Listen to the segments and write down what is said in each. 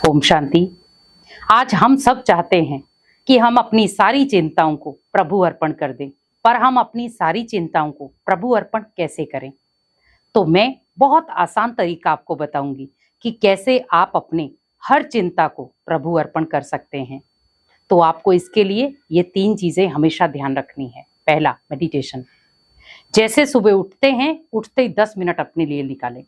ओम शांति। आज हम सब चाहते हैं कि हम अपनी सारी चिंताओं को प्रभु अर्पण कर दें, पर हम अपनी सारी चिंताओं को प्रभु अर्पण कैसे करें? तो मैं बहुत आसान तरीका आपको बताऊंगी कि कैसे आप अपने हर चिंता को प्रभु अर्पण कर सकते हैं। तो आपको इसके लिए ये 3 चीजें हमेशा ध्यान रखनी है। पहला, मेडिटेशन। जैसे सुबह उठते हैं, उठते ही 10 मिनट अपने लिए निकालें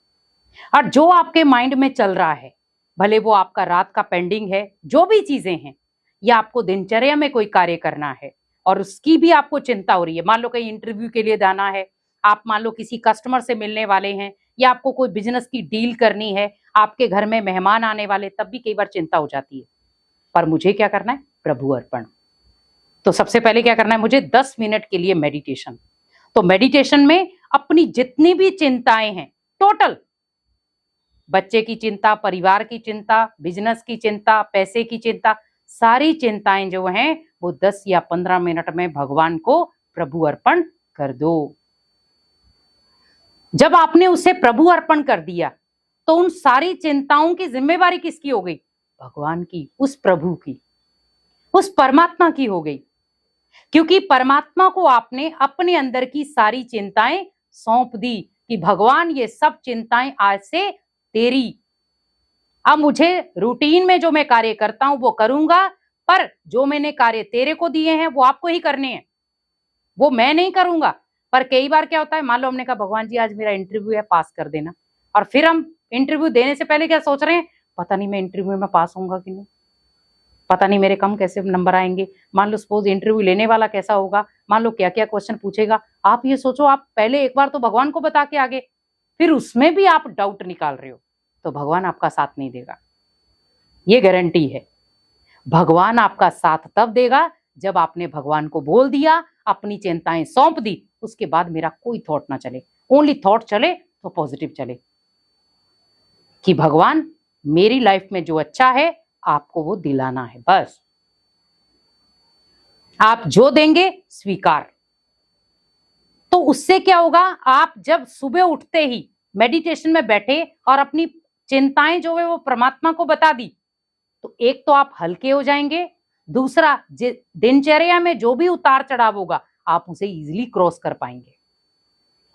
और जो आपके माइंड में चल रहा है, भले वो आपका रात का पेंडिंग है, जो भी चीजें हैं, या आपको दिनचर्या में कोई कार्य करना है और उसकी भी आपको चिंता हो रही है, मान लो कहीं इंटरव्यू के लिए जाना है, आप मान लो किसी कस्टमर से मिलने वाले हैं, या आपको कोई बिजनेस की डील करनी है, आपके घर में मेहमान आने वाले, तब भी कई बार चिंता हो जाती है। पर मुझे क्या करना है? प्रभु अर्पण। तो सबसे पहले क्या करना है? मुझे 10 मिनट के लिए मेडिटेशन। तो मेडिटेशन में अपनी जितनी भी चिंताएं हैं, टोटल, बच्चे की चिंता, परिवार की चिंता, बिजनेस की चिंता, पैसे की चिंता, सारी चिंताएं जो हैं वो 10 या 15 मिनट में भगवान को प्रभु अर्पण कर दो। जब आपने उसे प्रभु अर्पण कर दिया तो उन सारी चिंताओं की जिम्मेवारी किसकी हो गई? भगवान की, उस प्रभु की, उस परमात्मा की हो गई। क्योंकि परमात्मा को आपने अपने अंदर की सारी चिंताएं सौंप दी कि भगवान ये सब चिंताएं आज से तेरी। अब मुझे रूटीन में जो मैं कार्य करता हूं वो करूंगा, पर जो मैंने कार्य तेरे को दिए हैं वो आपको ही करने हैं, वो मैं नहीं करूंगा। पर कई बार क्या होता है, मान लो हमने कहा भगवान जी आज मेरा इंटरव्यू है, पास कर देना, और फिर हम इंटरव्यू देने से पहले क्या सोच रहे हैं? पता नहीं मैं इंटरव्यू में पास होऊंगा कि नहीं, पता नहीं मेरे कम कैसे नंबर आएंगे, मान लो सपोज इंटरव्यू लेने वाला कैसा होगा, मान लो क्या क्या क्वेश्चन पूछेगा। आप ये सोचो, आप पहले एक बार तो भगवान को बता के आगे, फिर उसमें भी आप डाउट निकाल रहे हो, तो भगवान आपका साथ नहीं देगा। ये गारंटी है। भगवान आपका साथ तब देगा जब आपने भगवान को बोल दिया, अपनी चिंताएं सौंप दी, उसके बाद मेरा कोई थॉट ना चले, ओनली थॉट चले तो पॉजिटिव चले कि भगवान मेरी लाइफ में जो अच्छा है आपको वो दिलाना है, बस आप जो देंगे स्वीकार। तो उससे क्या होगा? आप जब सुबह उठते ही मेडिटेशन में बैठे और अपनी चिंताएं जो है वो परमात्मा को बता दी, तो एक तो आप हल्के हो जाएंगे, दूसरा दिनचर्या में जो भी उतार चढ़ाव होगा आप उसे इजीली क्रॉस कर पाएंगे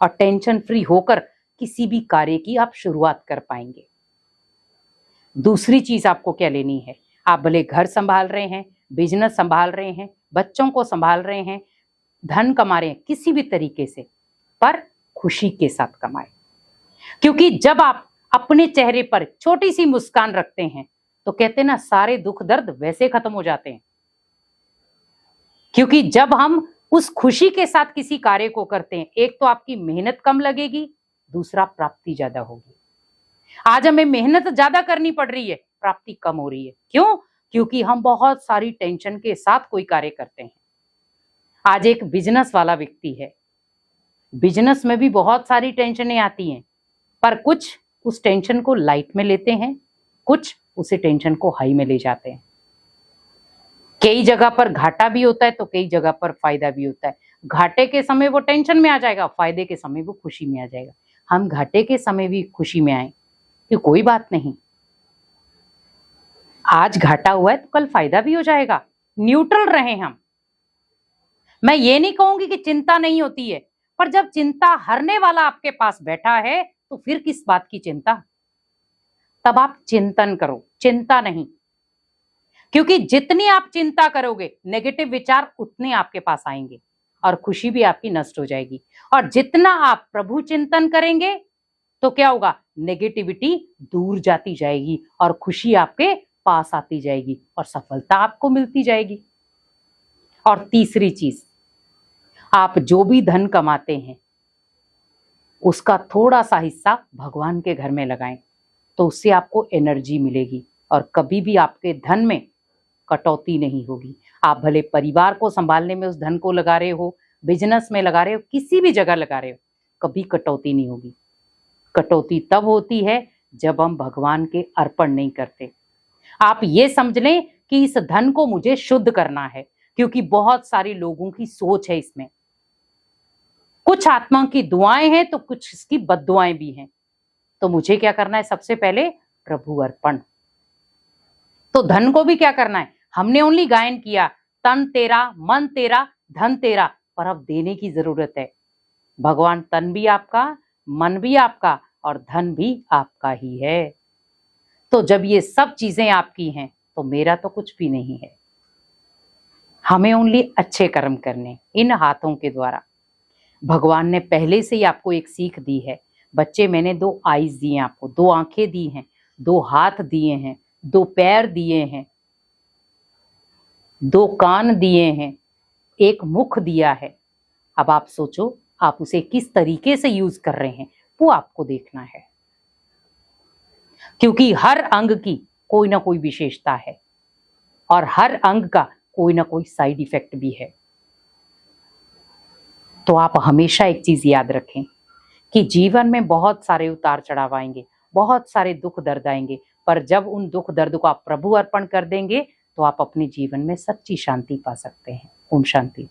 और टेंशन फ्री होकर किसी भी कार्य की आप शुरुआत कर पाएंगे। दूसरी चीज आपको क्या लेनी है? आप भले घर संभाल रहे हैं, बिजनेस संभाल रहे हैं, बच्चों को संभाल रहे हैं, धन कमा रहे हैं, किसी भी तरीके से, पर खुशी के साथ कमाए। क्योंकि जब आप अपने चेहरे पर छोटी सी मुस्कान रखते हैं तो कहते हैं ना, सारे दुख दर्द वैसे खत्म हो जाते हैं। क्योंकि जब हम उस खुशी के साथ किसी कार्य को करते हैं, एक तो आपकी मेहनत कम लगेगी, दूसरा प्राप्ति ज्यादा होगी। आज हमें मेहनत ज्यादा करनी पड़ रही है, प्राप्ति कम हो रही है। क्यों? क्योंकि हम बहुत सारी टेंशन के साथ कोई कार्य करते हैं। आज एक बिजनेस वाला व्यक्ति है, बिजनेस में भी बहुत सारी टेंशनें आती हैं, पर कुछ उस टेंशन को लाइट में लेते हैं, कुछ उसे टेंशन को हाई में ले जाते हैं। कई जगह पर घाटा भी होता है तो कई जगह पर फायदा भी होता है। घाटे के समय वो टेंशन में आ जाएगा, फायदे के समय वो खुशी में आ जाएगा। हम घाटे के समय भी खुशी में आए, ये कोई बात नहीं। आज घाटा हुआ है तो कल फायदा भी हो जाएगा। न्यूट्रल रहें हम। मैं ये नहीं कहूंगी कि चिंता नहीं होती है, पर जब चिंता हरने वाला आपके पास बैठा है तो फिर किस बात की चिंता? तब आप चिंतन करो, चिंता नहीं। क्योंकि जितनी आप चिंता करोगे, नेगेटिव विचार उतने आपके पास आएंगे और खुशी भी आपकी नष्ट हो जाएगी। और जितना आप प्रभु चिंतन करेंगे तो क्या होगा? नेगेटिविटी दूर जाती जाएगी और खुशी आपके पास आती जाएगी और सफलता आपको मिलती जाएगी। और तीसरी चीज, आप जो भी धन कमाते हैं उसका थोड़ा सा हिस्सा भगवान के घर में लगाएं, तो उससे आपको एनर्जी मिलेगी और कभी भी आपके धन में कटौती नहीं होगी। आप भले परिवार को संभालने में उस धन को लगा रहे हो, बिजनेस में लगा रहे हो, किसी भी जगह लगा रहे हो, कभी कटौती नहीं होगी। कटौती तब होती है जब हम भगवान के अर्पण नहीं करते। आप ये समझ लें कि इस धन को मुझे शुद्ध करना है, क्योंकि बहुत सारे लोगों की सोच है इसमें। कुछ आत्मा की दुआएं हैं तो कुछ इसकी बद्दुआएं भी हैं। तो मुझे क्या करना है? सबसे पहले प्रभु अर्पण। तो धन को भी क्या करना है, हमने ओनली गायन किया, तन तेरा, मन तेरा, धन तेरा, पर अब देने की जरूरत है। भगवान तन भी आपका, मन भी आपका और धन भी आपका ही है। तो जब ये सब चीजें आपकी हैं तो मेरा तो कुछ भी नहीं है। हमें ओनली अच्छे कर्म करने इन हाथों के द्वारा। भगवान ने पहले से ही आपको एक सीख दी है। बच्चे, मैंने 2 आईज दिए हैं आपको, 2 आंखें दी हैं, 2 हाथ दिए हैं, 2 पैर दिए हैं, 2 कान दिए हैं, 1 मुख दिया है। अब आप सोचो आप उसे किस तरीके से यूज कर रहे हैं, वो आपको देखना है। क्योंकि हर अंग की कोई ना कोई विशेषता है और हर अंग का कोई ना कोई साइड इफेक्ट भी है। तो आप हमेशा एक चीज याद रखें कि जीवन में बहुत सारे उतार चढ़ाव आएंगे, बहुत सारे दुख दर्द आएंगे, पर जब उन दुख दर्द को आप प्रभु अर्पण कर देंगे तो आप अपने जीवन में सच्ची शांति पा सकते हैं। ओम शांति।